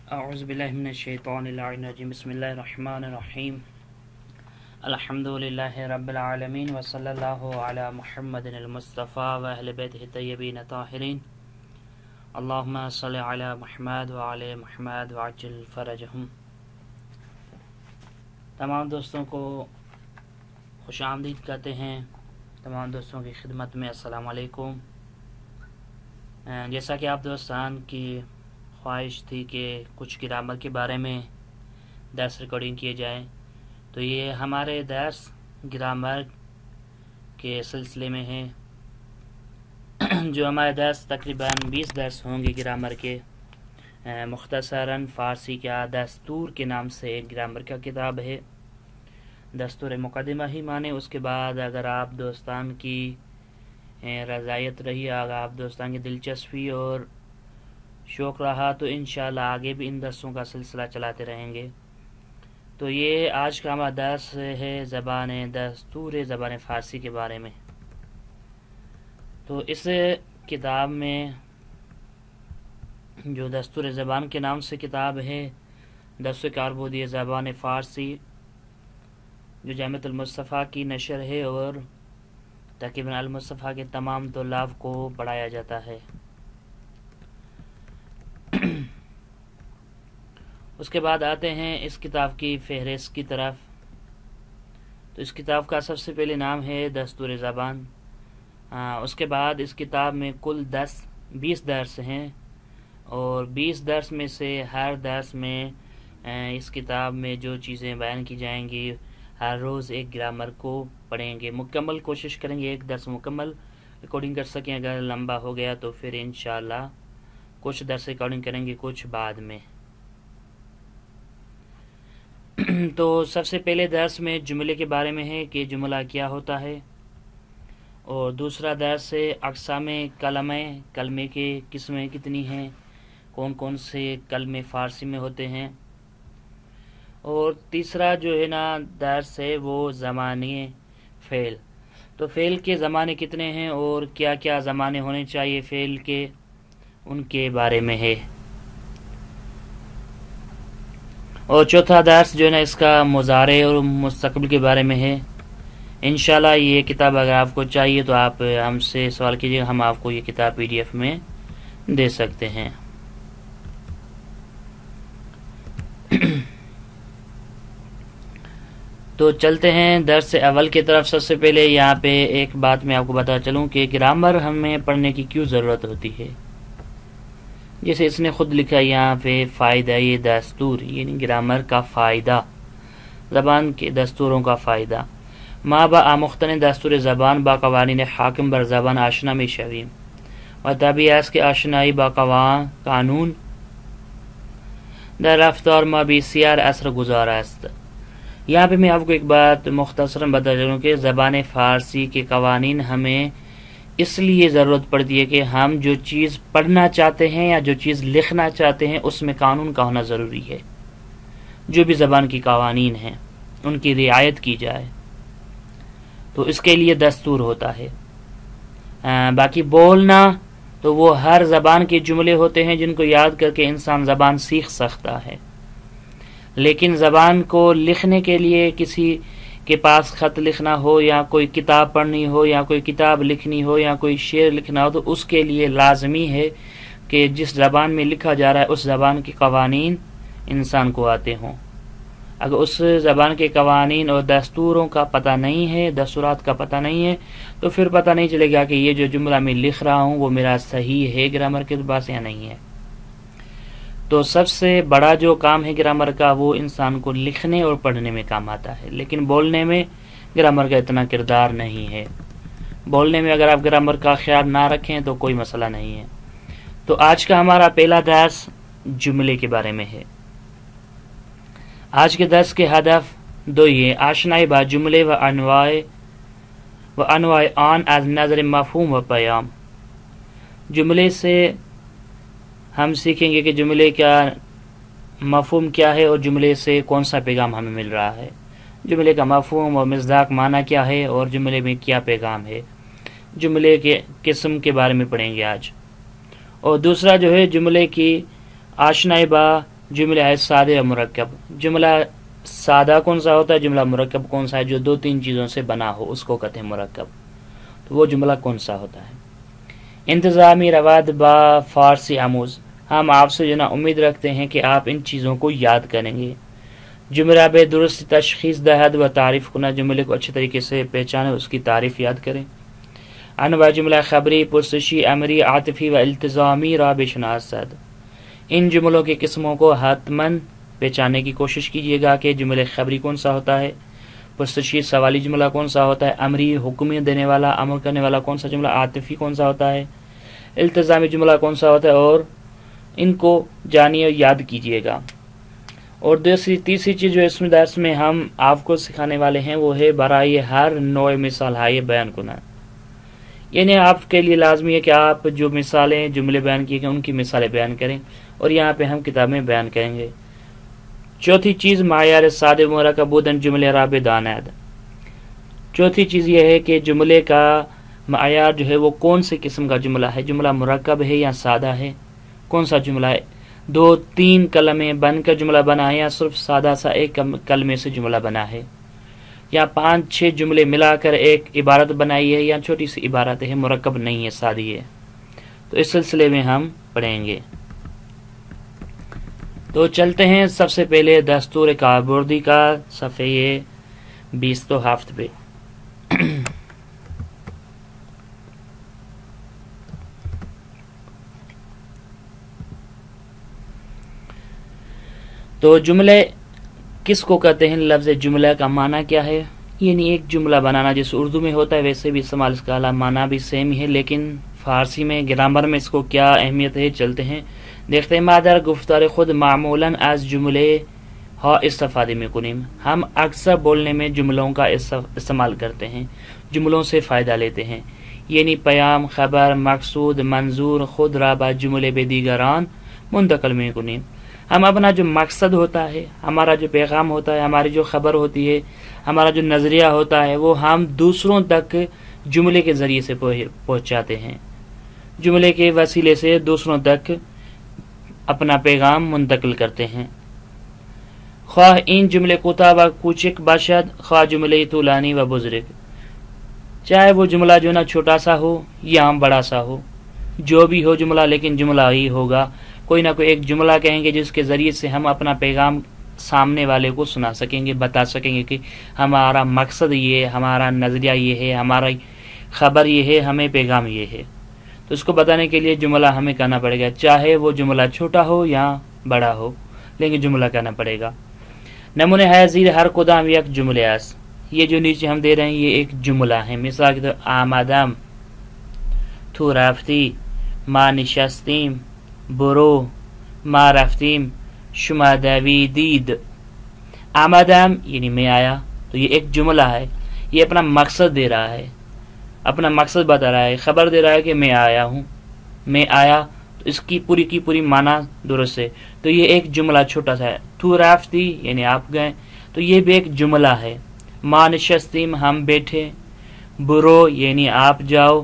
اعوذ باللہ من الشیطان الرجیم بسم اللہ الرحمن الرحیم الحمدللہ رب العالمین وصلی اللہ علی محمد المصطفیٰ و اہل بیتہ الطیبین الطاہرین اللہم صلی علی محمد وعلی محمد وعجل فرجہم۔ تمام دوستوں کو خوش آمدید کہتے ہیں۔ تمام دوستوں کی خدمت میں السلام علیکم۔ جیسا کہ آپ دوستان کی خواہش تھی کہ کچھ گرامر کے بارے میں درس ریکارڈنگ کیے جائیں، تو یہ ہمارے درس گرامر کے سلسلے میں ہیں۔ جو ہمارے درس تقریباً 20 درس ہوں گے گرامر کے۔ مختصراً فارسی کا دستور کے نام سے ایک گرامر کا کتاب ہے۔ دستور مقدمہ ہی مانے، اس کے بعد اگر آپ دوستان کی رضایت رہی، اگر آپ دوستان کی دلچسپی اور شوق رہا تو انشاءاللہ آگے بھی ان درسوں کا سلسلہ چلاتے رہیں گے۔ تو یہ آج کا ہمارا درس ہے دستور زبان فارسی کے بارے میں۔ تو اس کتاب میں جو دستور زبان کے نام سے کتاب ہے، دستور کاربردی زبان فارسی، جو جامعۃ المصطفیٰ کی نشر ہے اور تقریباً المصطفیٰ کے تمام طلاب کو پڑھایا جاتا ہے۔ اس کے بعد آتے ہیں اس کتاب کی فہرست کی طرف۔ تو اس کتاب کا سب سے پہلے نام ہے دستور زبان۔ اس کے بعد اس کتاب میں کل 20 درس ہیں، اور 20 درس میں سے ہر درس میں اس کتاب میں جو چیزیں بیان کی جائیں گی، ہر روز ایک گرامر کو پڑھیں گے، مکمل کوشش کریں گے ایک درس مکمل ریکارڈنگ کر سکیں۔ اگر لمبا ہو گیا تو پھر انشاءاللہ کچھ درس ریکارڈنگ کریں گے، کچھ بعد میں۔ تو سب سے پہلے درس میں جملے کے بارے میں ہے کہ جملہ کیا ہوتا ہے، اور دوسرا درس ہے اقسام کلمے کے قسمیں کتنی ہیں، کون کون سے کلمے فارسی میں ہوتے ہیں، اور تیسرا جو ہے نا درس ہے وہ زمانے فعل۔ تو فعل کے زمانے کتنے ہیں اور کیا کیا زمانے ہونے چاہیے فعل کے، ان کے بارے میں ہے۔ اور چوتھا درس جو ہے نا اس کا مضارع اور مستقبل کے بارے میں ہے۔ انشاءاللہ یہ کتاب اگر آپ کو چاہیے تو آپ ہم سے سوال کیجیے، ہم آپ کو یہ کتاب PDF میں دے سکتے ہیں۔ تو چلتے ہیں درس اول کی طرف۔ سب سے پہلے یہاں پہ ایک بات میں آپ کو بتا چلوں کہ گرامر ہمیں پڑھنے کی کیوں ضرورت ہوتی ہے۔ جیسے اس نے خود لکھا یہاں پہ فائدہ یہ دستور، یعنی گرامر کا فائدہ، زبان کے دستوروں کا فائدہ۔ ما با آموختن دستور زبان با قوانین حاکم بر زبان آشنا می شویم و طبیعی است که آشنایی با قانون در رفتار ما بسیار اثر گذار است۔ یہاں پہ میں آپ کو ایک بات مختصراً بتا چلوں کہ زبان فارسی کے قوانین ہمیں اس لیے ضرورت پڑتی ہے کہ ہم جو چیز پڑھنا چاہتے ہیں یا جو چیز لکھنا چاہتے ہیں اس میں قانون کا ہونا ضروری ہے۔ جو بھی زبان کی قوانین ہیں ان کی رعایت کی جائے، تو اس کے لیے دستور ہوتا ہے۔ باقی بولنا تو وہ ہر زبان کے جملے ہوتے ہیں جن کو یاد کر کے انسان زبان سیکھ سکتا ہے، لیکن زبان کو لکھنے کے لیے کسی کے پاس خط لکھنا ہو یا کوئی کتاب پڑھنی ہو یا کوئی کتاب لکھنی ہو یا کوئی شعر لکھنا ہو، تو اس کے لیے لازمی ہے کہ جس زبان میں لکھا جا رہا ہے اس زبان کے قوانین انسان کو آتے ہوں۔ اگر اس زبان کے قوانین اور دستوروں کا پتہ نہیں ہے، دستورات کا پتہ نہیں ہے، تو پھر پتہ نہیں چلے گا کہ یہ جو جملہ میں لکھ رہا ہوں وہ میرا صحیح ہے گرامر کے اعتبار سے یا نہیں ہے۔ تو سب سے بڑا جو کام ہے گرامر کا وہ انسان کو لکھنے اور پڑھنے میں کام آتا ہے، لیکن بولنے میں گرامر کا اتنا کردار نہیں ہے۔ بولنے میں اگر آپ گرامر کا خیال نہ رکھیں تو کوئی مسئلہ نہیں ہے۔ تو آج کا ہمارا پہلا درس جملے کے بارے میں ہے۔ آج کے درس کے ہدف دو ہی ہیں: آشنائی با جملے و انواع آن از نظر مفہوم و پیام۔ جملے سے ہم سیکھیں گے کہ جملے کا مفہوم کیا ہے اور جملے سے کون سا پیغام ہمیں مل رہا ہے، جملے کا مفہوم اور مصداق معنی کیا ہے اور جملے میں کیا پیغام ہے۔ جملے کے قسم کے بارے میں پڑھیں گے آج۔ اور دوسرا جو ہے جملے کی آشنائی با جملہ ہے سادہ یا مرکب. جملہ سادہ کون سا ہوتا ہے, جملہ مرکب کون سا ہے؟ جو 2-3 چیزوں سے بنا ہو اس کو کہتے ہیں مرکب. تو وہ جملہ کون سا ہوتا ہے؟ انتظامی رواد با فارسی آموز. ہم آپ سے امید رکھتے ہیں کہ آپ ان چیزوں کو یاد کریں گے. جملہ بے درست تشخیص دہد و تعریف کنا. جملے کو اچھے طریقے سے پہچانے, اس کی تعریف یاد کریں. انواع جملہ خبری, پرسشی, امری, عاطفی و التزامی را بشناسد. ان جملوں کے قسموں کو حتماً پہچاننے کی کوشش کیجیے گا کہ جملہ خبری کون سا ہوتا ہے, پرسشی سوالی جملہ کون سا ہوتا ہے, امری حکم دینے والا امر کرنے والا کون سا جملہ, عاطفی کون سا ہوتا ہے, التزامی جملہ کون سا ہوتا ہے, اور ان کو جانیے اور یاد کیجیے گا. اور تیسری چیز جو اس درس میں ہم آپ کو سکھانے والے ہیں وہ ہے برائے ہر نوع مثال ہائے بیان کرنا. یعنی آپ کے لیے لازمی ہے کہ آپ جو مثالیں جملے بیان کیے گئے ان کی مثالیں بیان کریں, اور یہاں پہ ہم کتابیں بیان کریں گے. چوتھی چیز معیار سادہ مرکب بودن جملے راب دانید. چوتھی چیز یہ ہے کہ جملے کا معیار جو ہے وہ کون سے قسم کا جملہ ہے, جملہ مرکب ہے یا سادہ ہے, کون سا جملہ ہے, 2-3 کلمے بن کر جملہ بنا ہے یا صرف سادہ سا ایک کلمے سے جملہ بنا ہے, یا 5-6 جملے ملا کر ایک عبارت بنائی ہے, یا چھوٹی سی عبارت ہے, مرکب نہیں ہے, سادی ہے. تو اس سلسلے میں ہم پڑھیں گے. تو چلتے ہیں سب سے پہلے دستور کاربردی کا صفحے 27 پہ. تو جملے کس کو کہتے ہیں؟ لفظ جملہ کا معنی کیا ہے؟ یعنی ایک جملہ بنانا جیسے اردو میں ہوتا ہے ویسے بھی استعمال, اس کا معنی بھی سیم ہی ہے, لیکن فارسی میں گرامر میں اس کو کیا اہمیت ہے چلتے ہیں دیکھتے ہیں. مادر گفتار خود معمولاً از جملے ہا استفادے میں کنیم. ہم اکثر بولنے میں جملوں کا استعمال کرتے ہیں, جملوں سے فائدہ لیتے ہیں. یعنی پیام, خبر, مقصود, منظور خود را با جملے بے دیگران منتقل میں کنیم. ہم اپنا جو مقصد ہوتا ہے, ہمارا جو پیغام ہوتا ہے, ہماری جو خبر ہوتی ہے, ہمارا جو نظریہ ہوتا ہے, وہ ہم دوسروں تک جملے کے ذریعے سے پہنچاتے ہیں. جملے کے وسیلے سے دوسروں تک اپنا پیغام منتقل کرتے ہیں. خواہ این جملے کوتاہ و کوچک باشد, خواہ جملے طولانی و بزرگ. چاہے وہ جملہ جو نا چھوٹا سا ہو یا بڑا سا ہو, جو بھی ہو جملہ, لیکن جملہ ہی ہوگا. کوئی نہ کوئی ایک جملہ کہیں گے جس کے ذریعے سے ہم اپنا پیغام سامنے والے کو سنا سکیں گے, بتا سکیں گے کہ ہمارا مقصد یہ ہے, ہمارا نظریہ یہ ہے, ہمارا خبر یہ ہے, ہمیں پیغام یہ ہے. تو اس کو بتانے کے لیے جملہ ہمیں کہنا پڑے گا, چاہے وہ جملہ چھوٹا ہو یا بڑا ہو, لیکن جملہ کہنا پڑے گا. نمونے ہے زیر ہر کدام یک جملے اس. یہ جو نیچے ہم دے رہے ہیں یہ ایک جملہ ہے. مثال کے طور آمدم, تو رفتی, ما نشستیم, برو, ما رفتیم, شما دویدید. آمدم یعنی میں آیا, تو یہ ایک جملہ ہے, یہ اپنا مقصد دے رہا ہے, اپنا مقصد بتا رہا ہے, خبر دے رہا ہے کہ میں آیا ہوں, میں آیا, تو اس کی پوری معنی درست ہے. تو یہ ایک جملہ چھوٹا سا ہے. تو رفتی یعنی آپ گئے, تو یہ بھی ایک جملہ ہے. ما نشستیم ہم بیٹھے, برو یعنی آپ جاؤ,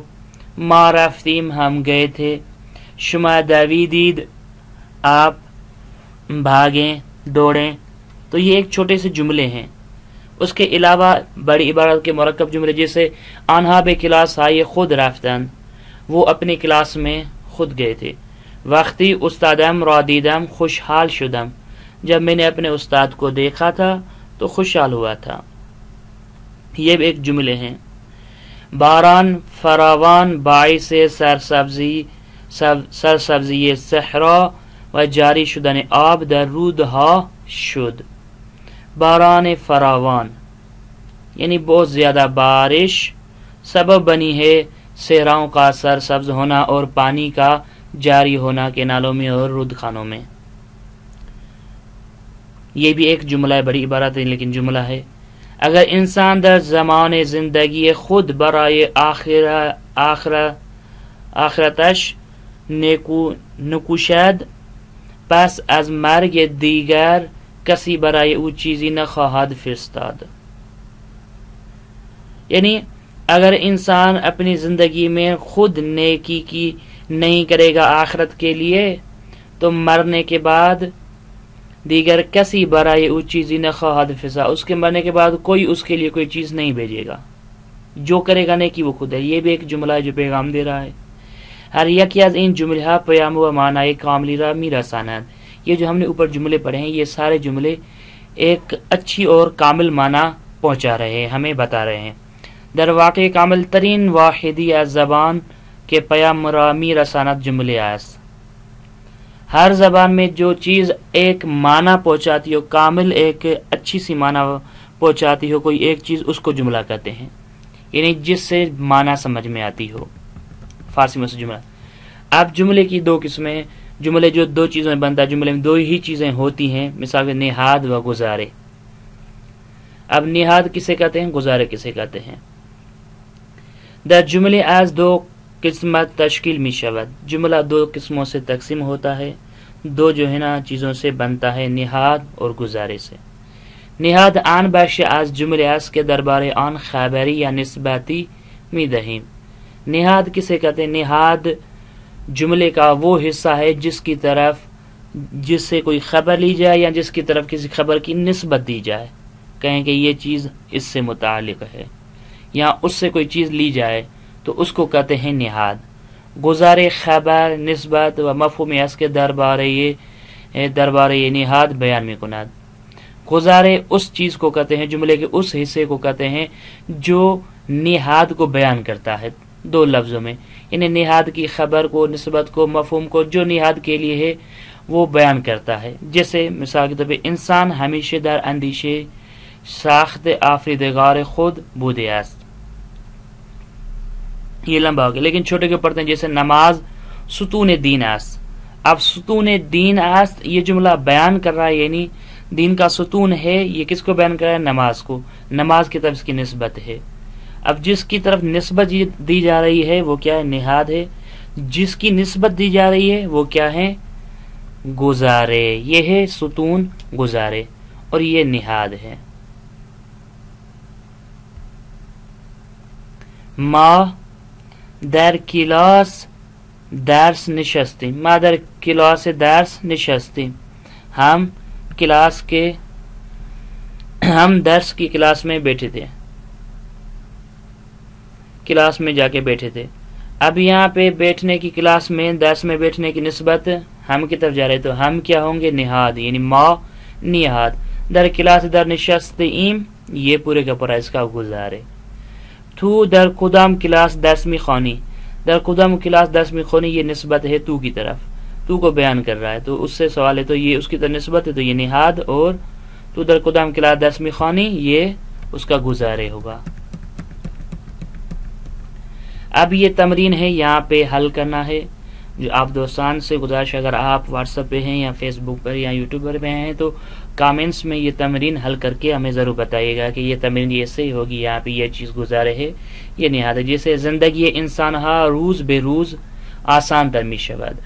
ما رفتیم ہم گئے تھے, شما دویدید آپ بھاگیں دوڑیں. تو یہ ایک چھوٹے سے جملے ہیں. اس کے علاوہ بڑی عبارت کے مرکب جملے جیسے آنہا بے کلاس آئے خود رفتن, وہ اپنی کلاس میں خود گئے تھے. وقتی استادم را دیدم خوشحال شدم, جب میں نے اپنے استاد کو دیکھا تھا تو خوشحال ہوا تھا. یہ بھی ایک جملے ہیں. باران فراوان باعث سرسبزی صحرا و جاری شدن آب در رودها شد. باران فراوان یعنی بہت زیادہ بارش سبب بنی ہے صحراؤں کا سرسبز ہونا اور پانی کا جاری ہونا کنالوں میں اور رودخانوں میں. یہ بھی ایک جملہ ہے, بڑی عبارت ہے لیکن جملہ ہے. اگر انسان در زمان زندگی خود برائے آخرتش نکوشد, پس از مرگ دیگر کسی برای او چیزی نخواهد فرستاد. یعنی اگر انسان اپنی زندگی میں خود نیکی کی نہیں کرے گا آخرت کے لیے, تو مرنے کے بعد دیگر کسی برائے او چیزی نخواہد فضا، اس کے مرنے کے بعد کوئی اس کے لیے کوئی چیز نہیں بھیجے گا، جو کرے گا نیکی وہ خود ہے۔ یہ بھی ایک جملہ ہے جو پیغام دے رہا ہے۔ ہر یکی از این جملہ پیام و معنی کاملی را میرساند، یہ جو ہم نے اوپر جملے پڑھے ہیں یہ سارے جملے ایک اچھی اور کامل معنی پہنچا رہے ہیں، ہمیں بتا رہے ہیں۔ در واقع کامل ترین واحدی از زبان کے پیام را میرساند جملے است، ہر زبان میں جو چیز ایک معنی پہنچاتی ہو، کامل ایک اچھی سی معنی پہنچاتی ہو کوئی ایک چیز، اس کو جملہ کہتے ہیں، یعنی جس سے معنی سمجھ میں آتی ہو، فارسی میں سے جملہ۔ اب جملے کی دو قسمیں، جملے جو دو چیزوں میں بنتا ہے، جملے میں دو ہی چیزیں ہوتی ہیں، مثال کے نہاد و گزارے۔ اب نہاد کسے کہتے ہیں، گزارے کسے کہتے ہیں؟ در جملے از دو قسمت تشکیل می شود، جملہ دو قسموں سے تقسیم ہوتا ہے، دو جو ہے نا چیزوں سے بنتا ہے، نہاد اور گزارے سے۔ نہاد آن بخش از جملے است کے دربارے آن خبری یا نسبتی می دہیم۔ نہاد کسے کہتے ہیں؟ نہاد جملے کا وہ حصہ ہے جس سے کوئی خبر لی جائے یا جس کی طرف کسی خبر کی نسبت دی جائے، کہیں کہ یہ چیز اس سے متعلق ہے یا اس سے کوئی چیز لی جائے تو اس کو کہتے ہیں نہاد۔ گزارے خبر نسبت و مفہوم اس کے دربارے یہ نہاد بیان میں کناد۔ گزارے اس چیز کو کہتے ہیں، جملے کے اس حصے کو کہتے ہیں جو نہاد کو بیان کرتا ہے، دو لفظوں میں، یعنی نہاد کی خبر کو، نسبت کو، مفہوم کو جو نہاد کے لیے ہے وہ بیان کرتا ہے۔ جیسے مثال کے طور پہ انسان ہمیشہ در اندیشے ساخت آفریدگار خود بودے است، یہ لمبا ہو گیا، لیکن چھوٹے کے پڑھتے ہیں جیسے نماز ستون دین است۔ اب ستون دین است یہ جملہ بیان کر رہا ہے، یعنی دین کا ستون ہے، یہ کس کو بیان کر رہا ہے؟ نماز کو، نماز کی طرف اس کی نسبت ہے۔ اب جس کی طرف نسبت دی جا رہی ہے وہ کیا ہے؟ نہاد ہے۔ جس کی نسبت دی جا رہی ہے وہ کیا ہے؟ گزارے، یہ ہے ستون گزارے اور یہ نہاد ہے۔ ما در کلاس درس نشستیم، ما در کلاس درس نشستیم، ہم درس کی کلاس میں بیٹھے تھے، کلاس میں جا کے بیٹھے تھے۔ اب یہاں پہ بیٹھنے کی، کلاس میں، درس میں بیٹھنے کی نسبت ہم کی طرف جا رہے تو ہم کیا ہوں گے؟ نہاد، یعنی ما نہاد۔ در کلاس در نشستیم یہ پورے کا پورا اس کا گزارے۔ تو در کدام کلاس درس می خوانی، در کدام کلاس درس می خوانی یہ نسبت ہے تو کی طرف، تو کو بیان کر رہا ہے تو اس سے سوال ہے تو یہ اس کی طرف نسبت ہے تو یہ نہاد، اور تو در کدام کلاس درس می خوانی یہ اس کا گزارے ہوگا۔ اب یہ تمرین ہے، یہاں پہ حل کرنا ہے، جو آپ دوستان سے گزارش، اگر آپ واٹس ایپ پہ ہیں یا فیس بک پر یا یوٹیوب پر ہیں تو کامنٹس میں یہ تمرین حل کر کے ہمیں ضرور بتائیے گا کہ یہ تمرین یہ صحیح ہوگی، یہاں پہ یہ چیز گزارے ہے، یہ نہاد ہے۔ جیسے زندگی انسان ہا روز بے روز آسان تر می شود۔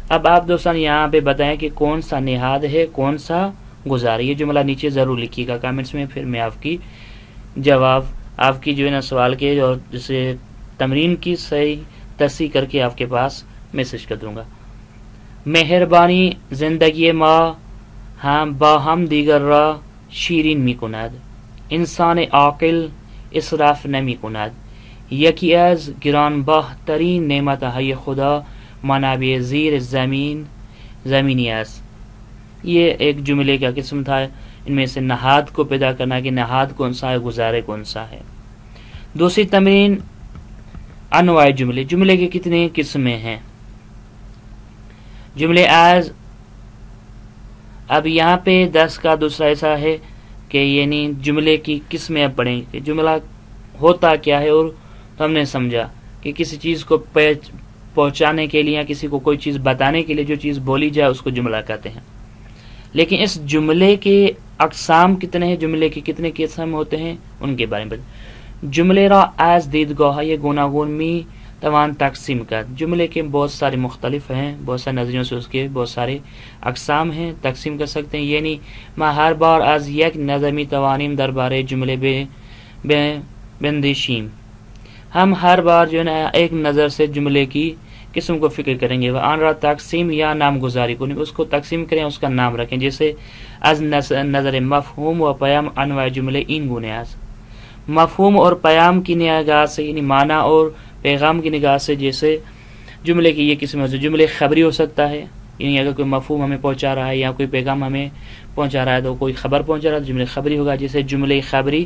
اب آپ دوستان یہاں پہ بتائیں کہ کون سا نہاد ہے، کون سا گزارے، یہ جملہ نیچے ضرور لکھیے گا کامنٹس میں، پھر میں آپ کی جواب، آپ کی جو ہے نا سوال کے اور جسے تمرین کی صحیح تصحیح کر کے آپ کے پاس میسج کر دوں گا۔ مہربانی زندگی ما ہم با ہم دیگر را شیرین می کند، انسان عاقل اسراف نمی کند، یکی از گرانبها ترین نعمت های خدا منابع زیر زمینی است۔ یہ ایک جملے کا قسم تھا، ان میں سے نہاد کو پیدا کرنا کہ نہاد کون سا ہے، گزارے کون سا ہے۔ دوسری تمرین انواع جملے، جملے کے کتنے قسمیں ہیں؟ جملے از، اب یہاں پہ 10 کا دوسرا ایسا ہے کہ یعنی جملے کی قسمیں اب پڑھیں کہ جملہ ہوتا کیا ہے، اور تو ہم نے سمجھا کہ کسی چیز کو پہنچانے کے لیے یا کسی کو کوئی چیز بتانے کے لیے جو چیز بولی جائے اس کو جملہ کہتے ہیں۔ لیکن اس جملے کے اقسام کتنے ہیں، جملے کے کتنے قسم ہوتے ہیں، ان کے بارے میں جملے را از دیدگاہ یہ گوناگون می توان تقسیم کر، جملے کے بہت سارے مختلف ہیں، بہت سارے نظریوں سے اس کے بہت سارے اقسام ہیں، تقسیم کر سکتے ہیں، یعنی ما ہر بار از یک نظمی توانیم دربارے جملے بندشیم، ہم ہر بار جو ہے نا ایک نظر سے جملے کی قسم کو فکر کریں گے. وہ آن رہا تقسیم یا نامگزاری کو اس کو تقسیم کریں، اس کا نام رکھیں. جیسے از نظر مفہوم و پیام انواع جملے این گنے از. مفہوم اور پیام کی نگاہ سے یعنی معنی اور پیغام کی نگاہ سے جیسے جملے کی یہ قسم ہے. جملے خبری ہو سکتا ہے، یعنی اگر کوئی مفہوم ہمیں پہنچا رہا ہے یا کوئی پیغام ہمیں پہنچا رہا ہے تو کوئی خبر پہنچا رہا ہے تو جملے خبری ہوگا. جیسے جملے خبری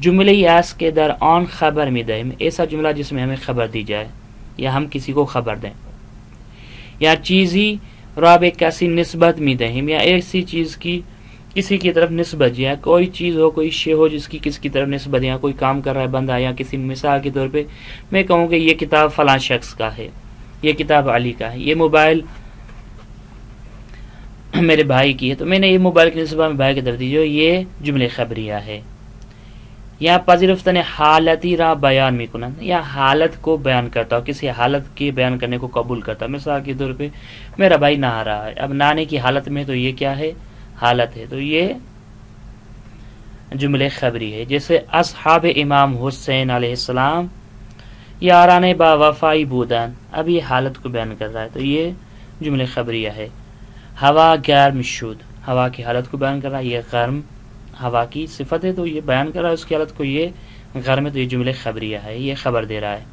جملے اس کے در آن خبر میں دے، ایسا جملہ جس میں ہمیں خبر دی جائے یا ہم کسی کو خبر دیں. یا چیزی راب کسی نسبت میں دیں، یا ایسی چیز کی کسی کی طرف نسبت، یا کوئی چیز ہو کوئی شے ہو جس کی کسی کی طرف نسبت، یا کوئی کام کر رہا ہے بندہ، یا کسی مثال کے طور پہ میں کہوں کہ یہ کتاب فلاں شخص کا ہے، یہ کتاب علی کا ہے، یہ موبائل میرے بھائی کی ہے تو میں نے یہ موبائل کی نسبت میں بھائی کی طرف دی، جو یہ جملے خبریہ ہے. یا پذیرفتن حالتی را بیان می کنن، یا حالت کو بیان کرتا ہو، کسی حالت کے بیان کرنے کو قبول کرتا. مثال کے طور پہ میرا بھائی نہا رہا ہے، اب نہانے کی حالت میں تو یہ کیا ہے؟ حالت ہے، تو یہ جملے خبری ہے. جیسے اصحاب امام حسین علیہ السلام یاران با وفائی بودن، اب یہ حالت کو بیان کر رہا ہے تو یہ جملے خبریہ ہے. ہوا گرم شد، ہوا کی حالت کو بیان کر رہا ہے، یہ گرم ہوا کی صفت ہے تو یہ بیان کر رہا ہے اس کی حالت کو، یہ گرم ہے تو یہ جملے خبریہ ہے، یہ خبر دے رہا ہے.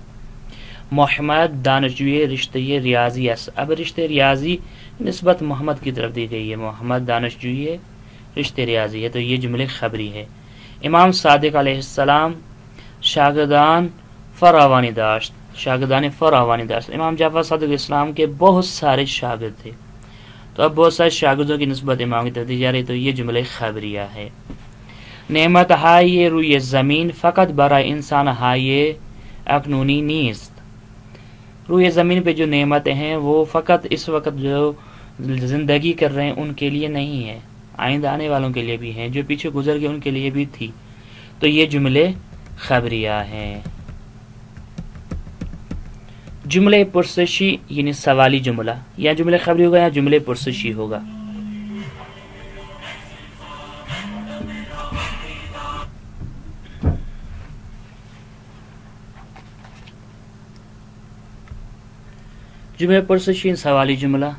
محمد دانشجوی رشتہ ریاضی اس، اب رشتہ ریاضی نسبت محمد کی طرف دی گئی ہے، محمد دانشجوی رشتہ ریاضی ہے تو یہ جملے خبری ہے. امام صادق علیہ السلام شاگردان فراوانی داشت، شاگردان فراوانی داشت. امام جعفر صادق اسلام کے بہت سارے شاگرد تھے تو اب بہت سارے شاگردوں کی نسبت امام کی طرف دی جا رہی تو یہ جملے خبریہ ہے. نعمت ہائے روی زمین فقط برائے انسان ہائے اکنونی نیست، روی زمین پہ جو نعمتیں ہیں وہ فقط اس وقت جو زندگی کر رہے ہیں ان کے لیے نہیں ہے، آئندہ آنے والوں کے لیے بھی ہیں، جو پیچھے گزر گئے ان کے لیے بھی تھی تو یہ جملے خبریہ ہیں. جملے پرسشی یعنی سوالی جملہ، یا جملے خبری ہوگا یا جملے پرسشی ہوگا. جملے پرسشی سوالی جملہ.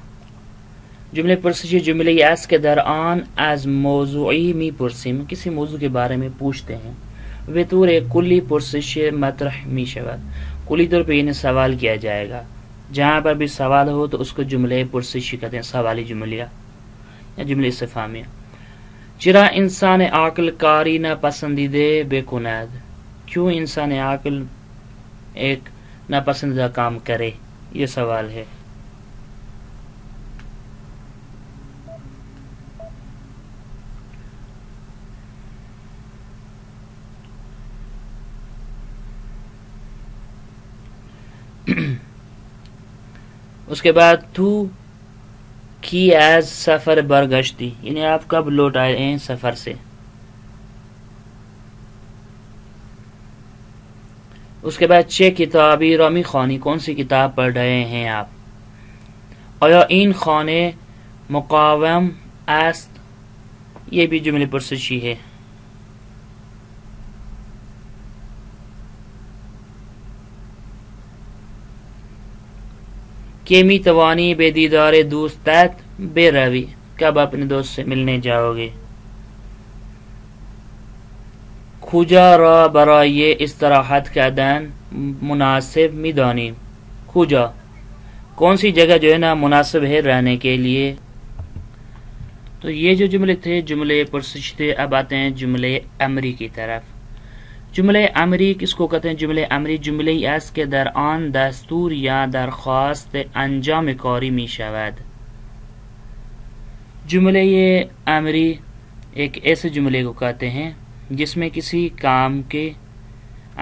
جملے پرسشی جملے اس کے درآن از موضوعی می پرسیم، کسی موضوع کے بارے میں پوچھتے ہیں. بطور کلی پرسش مطرح می شود، کلی طور پہ انہیں سوال کیا جائے گا، جہاں پر بھی سوال ہو تو اس کو جملے پرسشی کہتے ہیں، سوالی جملیہ یا جملے استفہامیہ. چرا انسان عاقل کاری نہ پسندیدہ بے کند، کیوں انسان عاقل ایک ناپسندیدہ کام کرے، یہ سوال ہے. اس کے بعد تو کی ایز سفر برگشتی، یعنی آپ کب لوٹ آئے ہیں سفر سے. اس کے بعد چه کتابی را میخوانی، کون سی کتاب پڑھ رہے ہیں آپ. آیا این خانه مقاوم است، یہ بھی جملے پرسشی ہے. کہ می توانی بے دیدار دوستت بے روی، کب اپنے دوست سے ملنے جاؤ گے. کجا را برای استراحت کردن مناسب می دانی، کجا کون سی جگہ جو ہے نا مناسب ہے رہنے کے لیے. تو یہ جو جملے تھے جملے پرسش تھے. اب آتے ہیں جملے امری کی طرف. جملے امری کس کو کہتے ہیں؟ جملے امری جملے اس کے درآن دستور یا درخواست انجام کاری می شود. جملے یہ امری ایک ایسے جملے کو کہتے ہیں جس میں کسی کام کے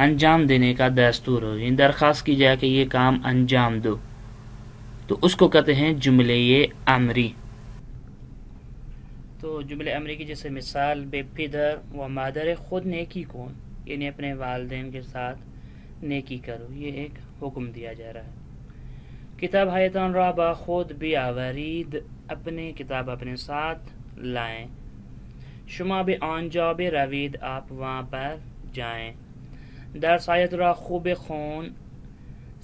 انجام دینے کا دستور ہو، یعنی درخواست کی جائے کہ یہ کام انجام دو، تو اس کو کہتے ہیں جملے یہ امری. تو جملے امری کی جیسے مثال بے پدر و مادر خود نیکی کن، یعنی اپنے والدین کے ساتھ نیکی کرو، یہ ایک حکم دیا جا رہا ہے. کتاب ہایتان را با خود بیاورید، اپنے کتاب اپنے ساتھ لائیں. شما به آنجا بروید، آپ وہاں پر جائیں. درسایت را خوب خون،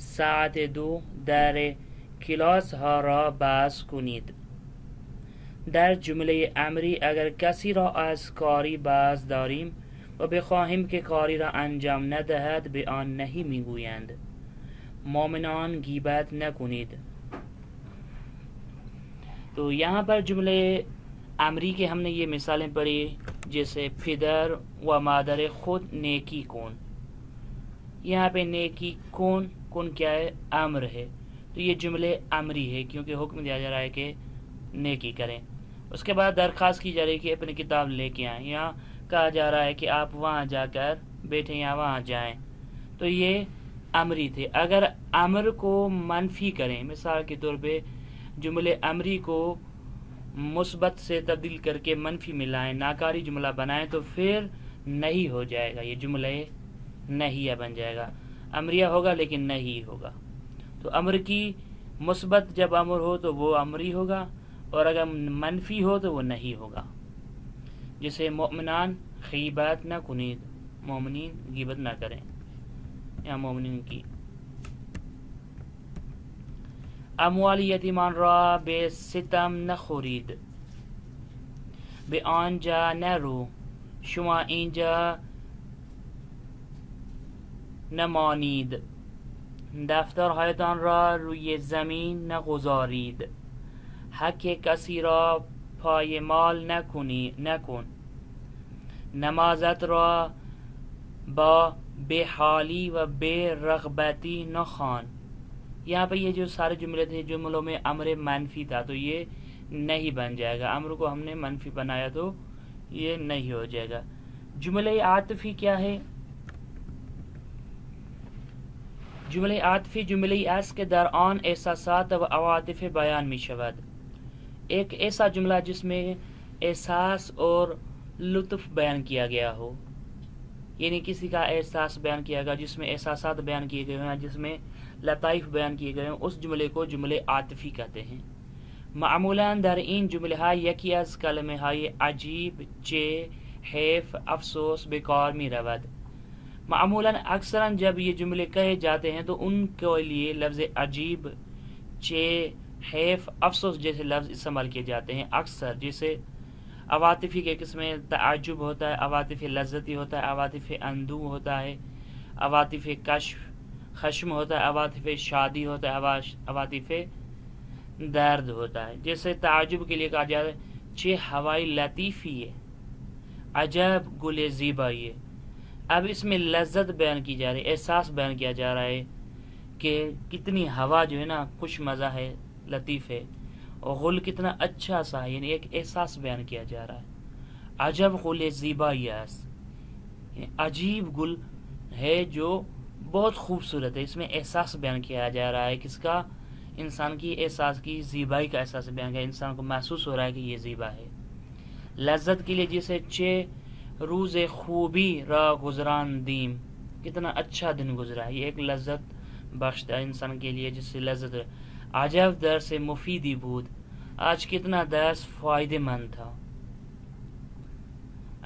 ساعت 2 در کلاس ها را باز کنید. در جمله امری اگر کسی را از کاری باز داریم و بخواهیم که کاری را انجام ندهد به آن نهی میگویند. مومنان غیبت نکنید. تو یہاں پر جملے امری کے ہم نے یہ مثالیں پڑھی، جیسے پدر و مادر خود نیکی کن. یہاں پہ نیکی کن کیا ہے؟ امر ہے. تو یہ جملے امری ہے کیونکہ حکم دیا جا رہا ہے کہ نیکی کریں. اس کے بعد درخواست کی جا رہی ہے کہ اپنی کتاب لے کے آئیں. یہاں کہا جا رہا ہے کہ آپ وہاں جا کر بیٹھیں یا وہاں جائیں. تو یہ امری تھے. اگر امر کو منفی کریں، مثال کے طور پہ جملے امری کو مثبت سے تبدیل کر کے منفی ملائیں، ناکاری جملہ بنائیں، تو پھر نہیں ہو جائے گا. یہ جملے نہیہ بن جائے گا. امریہ ہوگا لیکن نہیں ہوگا. تو امر کی مثبت جب امر ہو تو وہ امری ہوگا، اور اگر منفی ہو تو وہ نہیں ہوگا. جیسے مومنان غیبت نہ کنید، مومنین غیبت نہ کریں، یا مومنین کی. اموال یتیمان را به ستم نخورید، به آنجا نرو، شما اینجا نمانید، دفترهایتان را روی زمین نگذارید، حق کسی را پایمال نکن، نمازت را با بے حالی و بے رغبتی نخوان. یہاں پہ یہ جو سارے جملے تھے، جملوں میں امر منفی تھا تو یہ نہیں بن جائے گا. امر کو ہم نے منفی بنایا تو یہ نہیں ہو جائے گا. جملہ عاطفی کیا ہے؟ جمله عاطفی جمله‌ای است که در آن احساسات و عواطف بیان می شود. ایک ایسا جملہ جس میں احساس اور لطف بیان کیا گیا ہو، یعنی کسی کا احساس بیان کیا گیا، جس میں احساسات بیان کیے گئے ہیں، جس میں لطائف بیان کیے گئے ہیں، اس جملے کو جمله عاطفی کہتے ہیں. معمولاً در این جمله ها یکی از کلمه های عجیب، چه، حیف، افسوس به کار می رود. معمولاً اکثراً جب یہ جملے کہے جاتے ہیں تو ان کے لیے لفظ عجیب، چے، حیف، افسوس جیسے لفظ استعمال کیے جاتے ہیں. اکثر جیسے عواطفی کے قسم میں تعجب ہوتا ہے، عواطف لذتی ہوتا ہے، عواطف اندو ہوتا ہے، عواطف خشم ہوتا ہے، عواطف شادی ہوتا ہے، عواطف درد ہوتا ہے. جیسے تعجب کے لیے کہا جاتا ہے چے ہوائی لطیفی ہے، عجب گل زیبائی ہے. اب اس میں لذت بیان کی جا رہی ہے، احساس بیان کیا جا رہا ہے کہ کتنی ہوا جو ہے نا خوش مزہ ہے، لطیف ہے، اور غل کتنا اچھا سا ہے، یعنی ایک احساس بیان کیا جا رہا ہے. عجب غل زیبائی است، یعنی عجیب گل ہے جو بہت خوبصورت ہے. اس میں احساس بیان کیا جا رہا ہے، کس کا؟ انسان کی احساس کی زیبائی کا احساس بیان کیا، انسان کو محسوس ہو رہا ہے کہ یہ زیبا ہے. لذت کے لیے جیسے چے روز خوبی را گزران دیم، کتنا اچھا دن گزرا ہے، یہ ایک لذت بخشتا ہے انسان کے لیے، جس سے لذت ہے. عجب درس مفیدی بود، آج کتنا درس فائدہ مند تھا.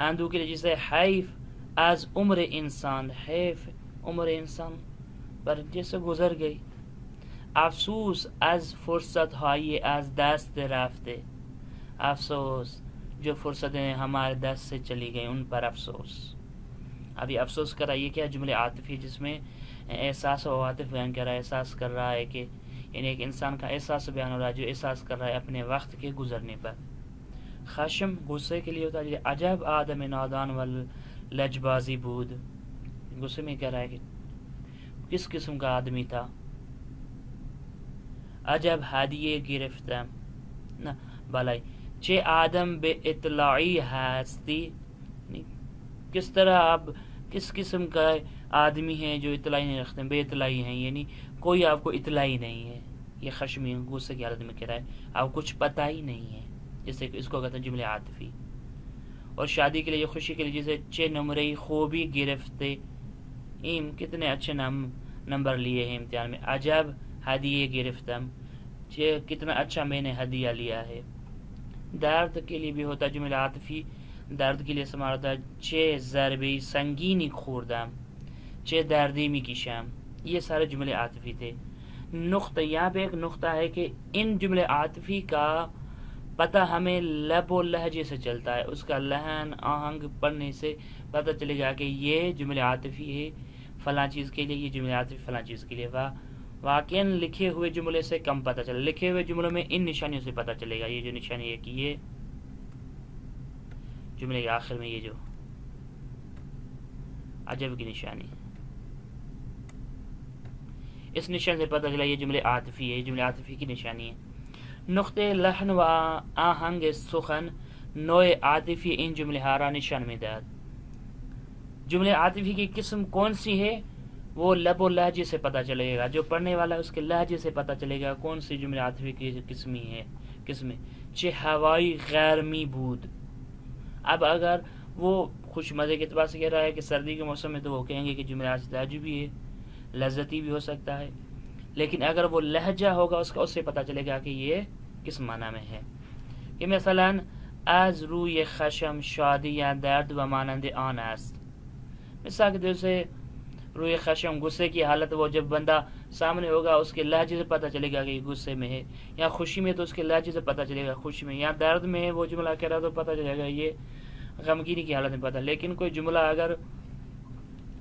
اندو کے لیے جیسے حیف از عمر انسان، حیف عمر انسان پر جیسے گزر گئی. افسوس از فرصت ہائی از دست رفتے، افسوس جو فرصتیں ہمارے دست سے چلی گئیں ان پر افسوس. ابھی افسوس کر رہا ہے، یہ کیا جملے عاطفی جس میں احساس و عواطف بیان کر رہا ہے. احساس کر رہا ہے کہ یعنی ایک انسان کا احساس بیان ہو رہا ہے جو احساس کر رہا ہے اپنے وقت کے گزرنے پر. خشم غصے کے لیے ہوتا ہے، عجب آدم نادان و لجبازی بود، غصے میں کہہ رہا ہے کہ کس قسم کا آدمی تھا. عجب ہدیے گرفتم نہ بلائی، چه آدم به اطلاعی ہستی، کس طرح آپ کس قسم کا آدمی ہیں جو اطلاعی نہیں رکھتے ہیں، بے اطلاعی ہیں، یعنی کوئی آپ کو اطلاعی نہیں ہے. یہ خشمی غصے کی حالت میں کہہ رہا ہے آپ کو کچھ پتہ ہی نہیں ہے، جیسے اس کو کہتے ہیں جملے عاطفی. اور شادی کے لیے، خوشی کے لیے جیسے چے نمرے خوبی گرفتے، کتنے اچھے نمبر لیے ہیں امتحان میں. عجب ہدیے گرفتم، چے کتنا اچھا میں نے ہدیہ لیا ہے. درد کے لیے بھی ہوتا ہے جملہ عاطفی، درد کے لیے استعمال ہوتا ہے چه ضربی سنگینی خوردم، چه دردی میکشم. یہ سارے جملے عاطفی تھے. نقطہ، یہاں پہ ایک نقطہ ہے کہ ان جملے عاطفی کا پتہ ہمیں لب و لہجے سے چلتا ہے، اس کا لحن آہنگ پڑھنے سے پتہ چلے گا کہ یہ جملے عاطفی ہے فلاں چیز کے لیے، یہ جملے عاطفی فلاں چیز کے لیے۔ واقعاً لکھے ہوئے جملے سے کم پتہ چلے، لکھے ہوئے جملوں میں ان نشانیوں سے پتہ چلے گا، یہ جو نشانی ہے کہ یہ جملے کے آخر میں یہ جو عجب کی نشانی، اس نشان سے پتہ چلا یہ جملے عاطفی ہے، یہ جملے عاطفی کی نشانی ہے۔ نقطے لحن و آہنگ سخن نوع عاطفی ان جملے ہارا نشان میں داد۔ جملے عاطفی کی قسم کون سی ہے وہ لب و لہجے سے پتہ چلے گا، جو پڑھنے والا ہے اس کے لہجے سے پتہ چلے گا کون سی جملے عاطفی کی قسمیں چہ ہوائی غیر می بود۔ اب اگر وہ خوش مزے کے اعتبار سے کہہ رہا ہے کہ سردی کے موسم میں تو وہ کہیں گے کہ جملہ تعجبی ہے، لذتی بھی ہو سکتا ہے، لیکن اگر وہ لہجہ ہوگا اس کا، اس سے پتہ چلے گا کہ یہ کس معنی میں ہے۔ کہ مثلا از روی خشم شادی یا درد و مانند آن است، مثال کے طور سے روی خشم غصے کی حالت، وہ جب بندہ سامنے ہوگا اس کے لہجے سے پتہ چلے گا کہ یہ غصے میں ہے، یا خوشی میں تو اس کے لہجے سے پتہ چلے گا خوشی میں، یا درد میں ہے وہ جملہ کہہ رہا تو پتہ چلے گا یہ غمگینی کی حالت میں پتہ۔ لیکن کوئی جملہ اگر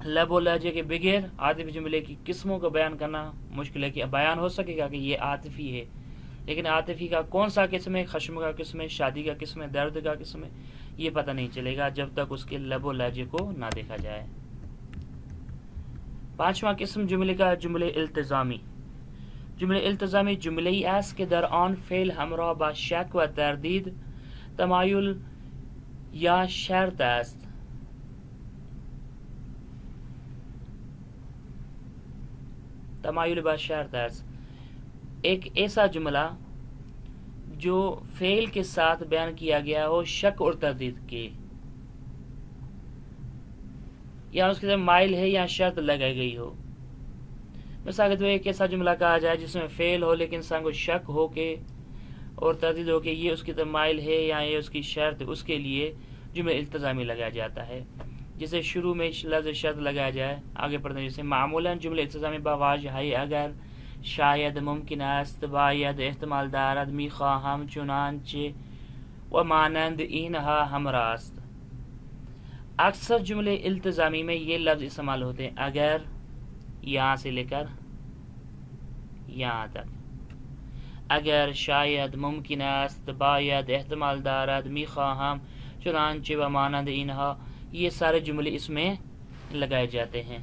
لب و لہجے کے بغیر عاطفی جملے کی قسموں کو بیان کرنا مشکل ہے، کہ بیان ہو سکے گا کہ یہ عاطفی ہے، لیکن عاطفی کا کون سا قسم ہے، خشم کا قسم ہے، شادی کا قسم ہے، درد کا قسم ہے، یہ پتہ نہیں چلے گا جب تک اس کے لب و لہجے کو نہ دیکھا جائے۔ پانچواں قسم جملے کا جملے التزامی۔ جملے التزامی جمله‌ای است که در آن فعل همراه با شک و تردید، تمایل یا شرط است. تمایل با شرط است ایک ایسا جملہ جو فعل کے ساتھ بیان کیا گیا ہو شک اور تردید کے، یا اس کے ساتھ مائل ہے یا شرط لگائی گئی ہو۔ مثال کے طور ایک ایسا جملہ کہا جائے جس میں فعل ہو لیکن انسان کو شک ہو کے اور تردید ہو کہ یہ اس کی طرف مائل ہے یا یہ اس کی شرط، اس کے لیے جملہ التزامی لگایا جاتا ہے، جسے شروع میں لفظ شرط لگایا جائے آگے پڑھتے ہیں۔ جیسے معمولاً جملہ التزامی بواجہ ہے اگر، شاید، ممکن است، باید، احتمال دارد، میخواهم، چنانچہ و مانند اینہا ہمراہ است۔ اکثر جملے التزامی میں یہ لفظ استعمال ہوتے ہیں اگر، یہاں سے لے کر یہاں تک، اگر، شاید، ممکن است، باید، احتمال دارد، میخواہم، چنانچہ و مانند اینہا، یہ سارے جملے اس میں لگائے جاتے ہیں۔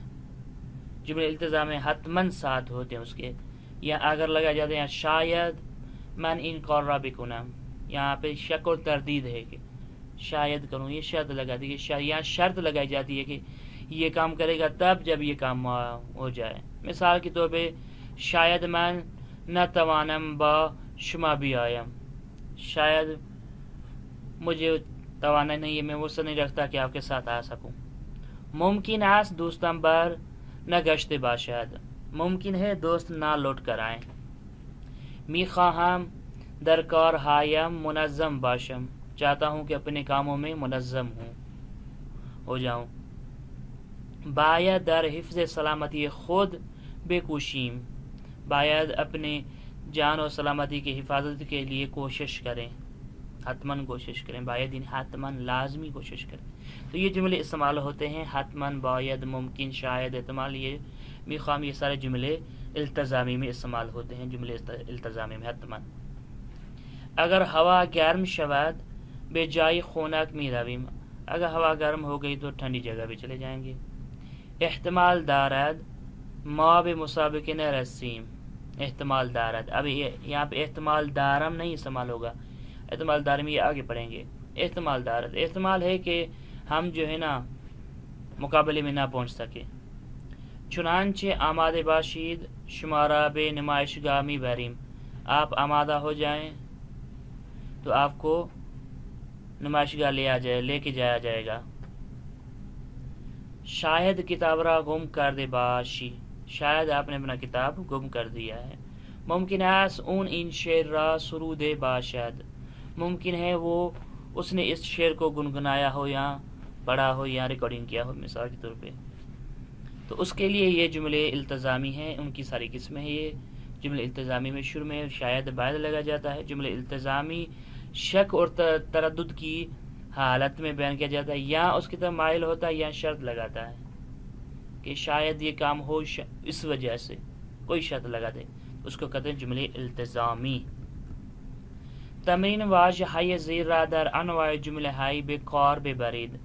جملے التزام میں حتماً ساتھ ہوتے ہیں اس کے، یا اگر لگائے جاتے ہیں شاید من این کار را بکنم، یہاں پہ شک اور تردید ہے کہ شاید کروں، یہ شرط لگا دی ہے، یہاں شرط لگائی جاتی ہے کہ یہ کام کرے گا تب جب یہ کام ہو جائے۔ مثال کے طور پہ شاید من نتوانم با شما بیایم، شاید مجھے توانائی نہیں ہے، میں وسعت نہیں رکھتا کہ آپ کے ساتھ آ سکوں۔ ممکن است دوستم بر نگشته باشد، ممکن ہے دوست نہ لوٹ کر آئیں۔ میخواهم در کارهایم منظم باشم، چاہتا ہوں کہ اپنے کاموں میں منظم ہو جاؤں۔ باید در حفظ سلامتی خود بکوشیم، باید اپنے جان و سلامتی کی حفاظت کے لیے کوشش کریں، حتماً کوشش کریں، باید ان حتماً لازمی کوشش کریں۔ تو یہ جملے استعمال ہوتے ہیں حتماً، باید، ممکن، شاید، احتمال، یہ میخواہم، یہ سارے جملے التزامی میں استعمال ہوتے ہیں، جملے التزامی میں حتماً۔ اگر ہوا گرم شود بے جای خنک می رویم، اگر ہوا گرم ہو گئی تو ٹھنڈی جگہ بھی چلے جائیں گے۔ احتمال دارد ما به مسابقه نرسیم، احتمال دارد، اب یہاں پہ احتمال دارم نہیں استعمال ہوگا، احتمال دارم یہ آگے پڑھیں گے۔ احتمال دارد احتمال ہے کہ ہم جو ہے نا مقابلے میں نہ پہنچ سکے۔ چنانچہ آمادہ باشید شمارا بے نمائشگاہ می بریم، آپ آمادہ ہو جائیں تو آپ کو نمائشگاہ لے کے جایا جائے گا۔ شاید کتاب را گم کرده باشی، شاید آپ نے اپنا کتاب گم کر دیا ہے۔ ممکن است اون این شعر را سروده باشد، ممکن ہے وہ اس نے اس شعر کو گنگنایا ہو یا پڑھا ہو یا ریکارڈنگ کیا ہو، مثال کے طور پہ۔ تو اس کے لیے یہ جملے التزامی ہیں، ان کی ساری قسمیں ہیں، یہ جملے التزامی میں شروع میں شاید بعد لگا جاتا ہے. جملے التزامی شک اور تردد کی حالت میں بیان کیا جاتا ہے، یا اس کی طرف مائل ہوتا ہے یا شرط لگاتا ہے کہ شاید یہ کام ہو اس وجہ سے کوئی شرط لگا دے، اس کو کہتے ہیں جملے التزامی. تمرین واژ های زیر را در انواع جمله های به کار ببرید.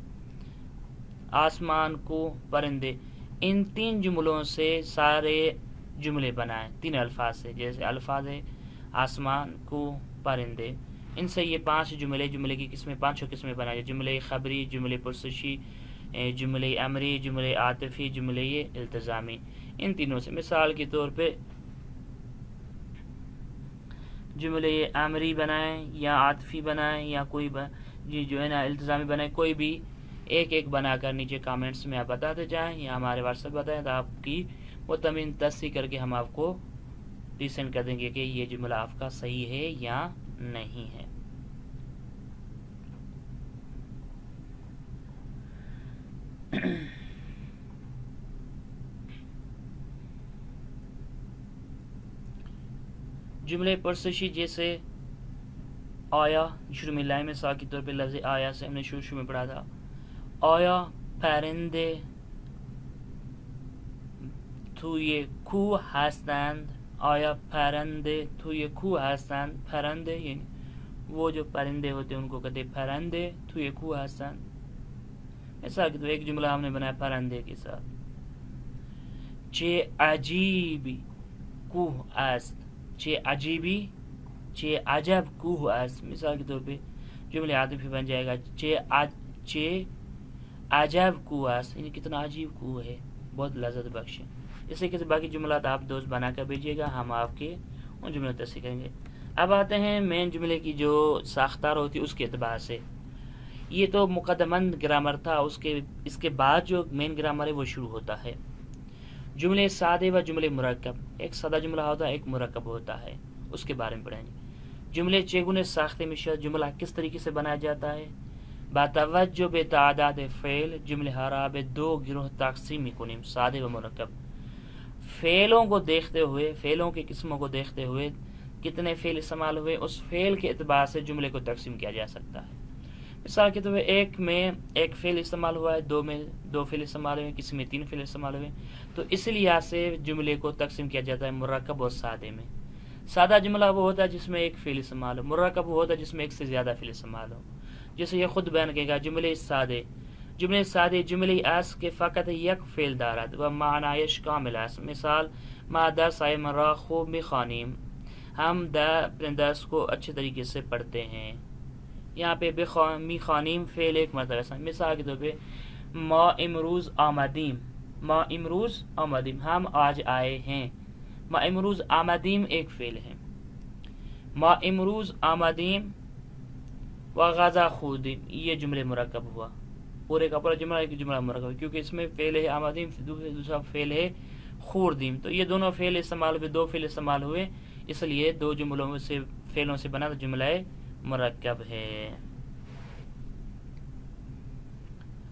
آسمان کو پرندے، ان 3 جملوں سے سارے جملے بنائیں، 3 الفاظ سے، جیسے الفاظ ہے آسمان کو پرندے، ان سے یہ 5 جملے کی قسمیں، 5 قسمیں بنائیں، جملے خبری، جملے پرسشی، جملے امری، جملے عاطفی، جملے التزامی. ان تینوں سے مثال کے طور پہ جملے امری بنائیں یا عاطفی بنائیں یا کوئی جو ہے نا التزامی بنائیں، کوئی بھی ایک بنا کر نیچے کامنٹس میں آپ بتاتے جائیں یا ہمارے واٹس ایپ بتائیں، تو آپ کی وہ تمرین تصحیح کر کے ہم آپ کو ریسینڈ کر دیں گے کہ یہ جملہ آپ کا صحیح ہے یا نہیں ہے. جملے پرسشی جیسے آیا، شروع میں لائن مثال کے طور پہ لفظ آیا سے ہم نے شروع میں پڑھا تھا. آیا پرندے توی کوه هستند. آیا پرندے توی کوه هستند. پرندے یعنی وہ جو پرندے ہوتے ہیں ان کو کہتے ہیں پرندے توی کوه هستند. مثال کے طور ایک جملہ ہم نے بنایا پرندے کے ساتھ، چه عجیبی کوه است. چه عجیبی، چه عجب کوه است. مثال کے طور پہ جملے عاطفی بن جائے گا، چه عجب کوه است، یعنی کتنا عجیب کوه ہے، بہت لذت بخش ہے. اسی طریقے سے باقی جملات آپ دوست بنا کر بھیجیے گا، ہم آپ کے ان جملوں تصحیح کریں گے. اب آتے ہیں مین جملے کی جو ساختار ہوتی ہے اس کے اعتبار سے. یہ تو مقدماً گرامر تھا، اس کے بعد جو مین گرامر ہے وہ شروع ہوتا ہے. جملے سادے و جملے مرکب، ایک سادہ جملہ ہوتا ہے، ایک مرکب ہوتا ہے، اس کے بارے میں پڑھیں گے. جملے چگونه ساخته میشه، جملہ کس طریقے سے بنایا جاتا ہے. با توجه به تعداد فعل جمله ها را به 2 گروه تقسیم میکنیم، ساده و مرکب. فعلوں کو دیکھتے ہوئے، فعلوں کی قسموں کو دیکھتے ہوئے کتنے فعل استعمال ہوئے اس فعل کے اعتبار سے جملے کو تقسیم کیا جا سکتا ہے. مثال کے طور پہ ایک میں ایک فعل استعمال ہوا ہے، 2 میں 2 فعل استعمال ہوئے، کسی میں 3 فعل استعمال ہوئے، تو اس لحاظ سے جملے کو تقسیم کیا جاتا ہے مرکب اور سادے میں. سادہ جملہ وہ ہوتا ہے جس میں ایک فعل استعمال ہو، مرکب وہ ہوتا ہے جس میں ایک سے زیادہ فعل استعمال ہو. جیسے یہ خود بیان کرے گا، جملے سادے جملے اس کے فقط یک فعل دارد و معنایش کامل است. مثال ما درسیم را خوب میخوانیم، ہم درس کو اچھے طریقے سے پڑھتے ہیں. یہاں پہ میخوانیم فعل ایک مرتبہ. مثال کے طور پہ ما امروز آمدیم، ہم آج آئے ہیں. ما امروز آمدیم ایک فعل ہے. ما امروز آمدیم و غذا خوردیم، یہ جملے مرکب ہوا. پورے کا پورا جملہ ایک جملہ مرکب، کیونکہ اس میں فعل ہے آمدیم، دوسرا فعل ہے خوردیم، تو یہ دونوں فعل استعمال ہوئے، 2 فعل استعمال ہوئے، اس لیے 2 جملوں سے فعلوں سے بنا تو جملہ مرکب ہے.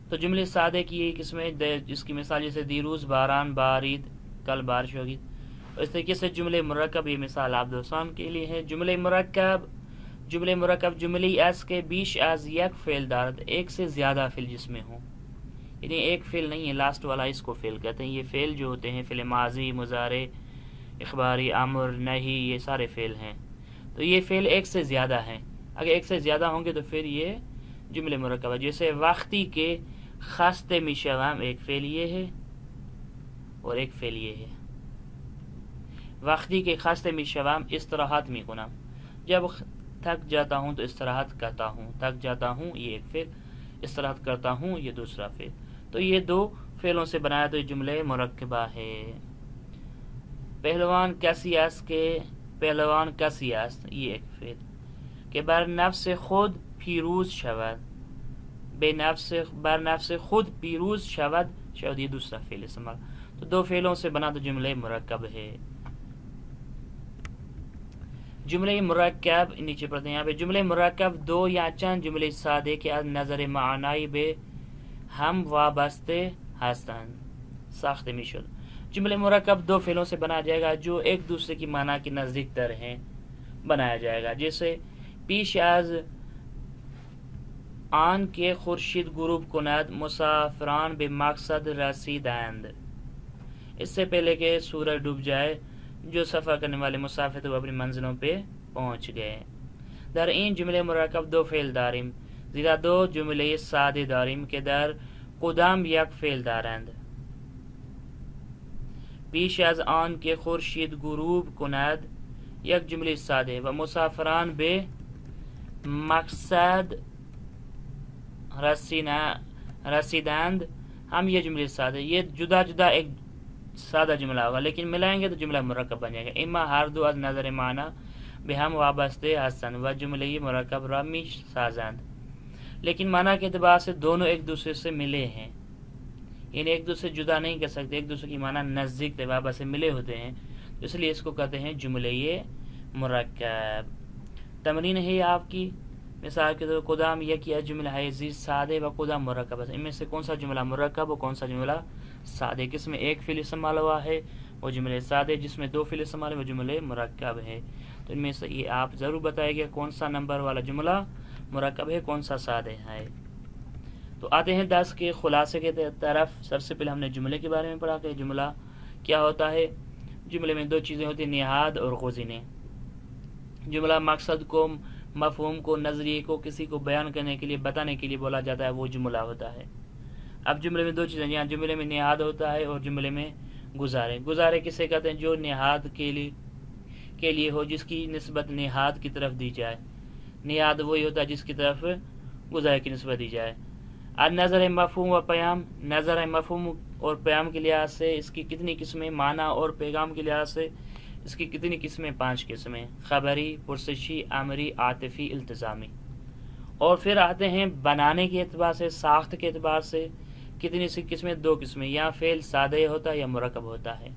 تو جملے سادے کی یہ قسم ہے، جس کی مثال جیسے دیروز باران بارید، کل بارش ہوگی. اس طریقے سے جملے مرکب، یہ مثال آپ دوستان کے لیے ہے. جملے مرکب جملے اس کے بیش از یک فعل دارد، ایک سے زیادہ فعل جس میں ہوں، یعنی ایک فعل نہیں ہے، لاسٹ والا اس کو فعل کہتے ہیں. یہ فعل جو ہوتے ہیں فعل ماضی، مضارع، اخباری، امر، نہی، یہ سارے فعل ہیں. تو یہ فعل ایک سے زیادہ ہیں، اگر ایک سے زیادہ ہوں گے تو پھر یہ جملے مرکب ہے. جیسے وقتی کے خسته میشوم، ایک فعل یہ ہے اور ایک فعل یہ ہے. وقتی کے خسته میشوم استراحت میکنم، جب تھک جاتا ہوں تو استراحت کرتا ہوں. تھک جاتا ہوں یہ ایک فعل، استراحت کرتا ہوں یہ دوسرا فعل. تو یہ 2 فعلوں سے بنایا تو یہ جملے مرکبہ ہے. پہلوان کسی است، یہ ایک فعل کہ بر نفس خود پیروز شود، بر نفس خود پیروز شود یہ دوسرا فعل استعمال. تو 2 فعلوں سے بنا تو جملے مرکب ہے. جملے مرکب نیچے پڑھتے ہیں یہاں پہ. جملے مرکب 2 یا چند جملے ساده که از نظر معنایی به هم وابسته هستند ساخته میشد. جملہ مرکب دو فعلوں سے بنایا جائے گا جو ایک دوسرے کی معنی کے نزدیک تر ہیں بنایا جائے گا، جیسے پیش از آن کے خورشید غروب کند مسافران بے مقصد رسیدند، اس سے پہلے کہ سورج ڈوب جائے جو سفر کرنے والے مسافر تو اپنی منزلوں پہ پہنچ گئے۔ در این جملے مرکب دو فعل داریم زیرا دو جملے ساده داریم که در کدام یک فعل دارند. پیش از آن که خورشید غروب کند یک جمله ساده و مسافران به مقصد رسیدند ہم یہ جملے سادے، یہ جدا جدا ایک سادہ جملہ ہوگا لیکن ملائیں گے تو جملہ مرکب بن جائے گا۔ اما ہر دو از نظر معنی به هم وابسته هستند و جمله مرکب را می سازند، لیکن معنی کے اعتبار سے دونوں ایک دوسرے سے ملے ہیں، یعنی ایک دوسرے جدا نہیں کر سکتے، ایک دوسرے کی معنی نزدیک وابستے سے ملے ہوتے ہیں، اس لیے اس کو کہتے ہیں جملے مرکب۔ تمرین ہے آپ کی، مثال کے طور کدام یکی از جملہ ہے زیر سادے و کدام مرکب ہے، ان میں سے کون سا جملہ مرکب اور کون سا جملہ سادے، کس میں ایک فعل استعمال ہوا ہے وہ جملے سادے، جس میں دو فعل استعمال ہے وہ جملے مرکب ہے۔ تو ان میں سے یہ آپ ضرور بتائیں گے کون سا نمبر والا جملہ مرکب ہے کون سا سادے ہے۔ تو آتے ہیں درس کے خلاصے کے طرف۔ سب سے پہلے ہم نے جملے کے بارے میں پڑھا کہ جملہ کیا ہوتا ہے۔ جملے میں دو چیزیں ہوتی ہیں، نہاد اور غزینے۔ جملہ مقصد کو، مفہوم کو، نظریے کو کسی کو بیان کرنے کے لیے، بتانے کے لیے بولا جاتا ہے، وہ جملہ ہوتا ہے۔ اب جملے میں دو چیزیں، یہاں جملے میں نہاد ہوتا ہے اور جملے میں گزارے۔ گزارے کسے کہتے ہیں؟ جو نہاد کے لیے ہو، جس کی نسبت نہاد کی طرف دی جائے۔ نہاد وہی ہوتا ہے جس کی طرف گزارے کی نسبت دی جائے۔ اب نظر مفہوم و پیام، نظر مفہوم اور پیام کے لحاظ سے اس کی کتنی قسمیں، معنی اور پیغام کے لحاظ سے اس کی کتنی قسمیں؟ 5 قسمیں، خبری، پرسشی، امری، عاطفی، التزامی۔ اور پھر آتے ہیں بنانے کے اعتبار سے، ساخت کے اعتبار سے کتنی سی قسمیں؟ 2 قسمیں، یا فعل سادہ ہوتا ہے یا مرکب ہوتا ہے،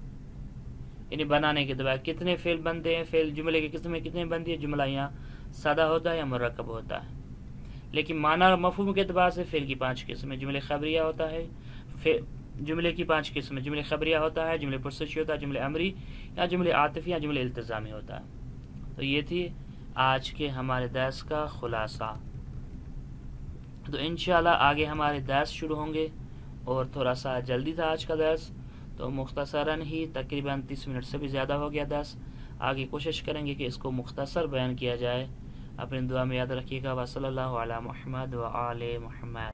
یعنی بنانے کے اعتبار کتنے فعل بنتے ہیں، فعل جملے کی قسمیں کتنے بنتی ہے، جملہ یہاں سادہ ہوتا ہے یا مرکب ہوتا ہے۔ لیکن معنی اور مفہوم کے اعتبار سے فعل کی 5 قسمیں، جملے خبریہ ہوتا ہے، جملے کی 5 قسمیں، جملے خبریہ ہوتا ہے، جملے پرسشی ہوتا ہے، جملے امری یا جملے عاطفی یا جملے التزامی ہوتا ہے۔ تو یہ تھی آج کے ہمارے درس کا خلاصہ۔ تو انشاءاللہ آگے ہمارے درس شروع ہوں گے، اور تھوڑا سا جلدی تھا آج کا درس تو مختصراً ہی تقریباً 30 منٹ سے بھی زیادہ ہو گیا درس۔ آگے کوشش کریں گے کہ اس کو مختصر بیان کیا جائے۔ اپنی دعا میں یاد رکھیے گا۔ وصلی اللہ علی محمد و آل محمد۔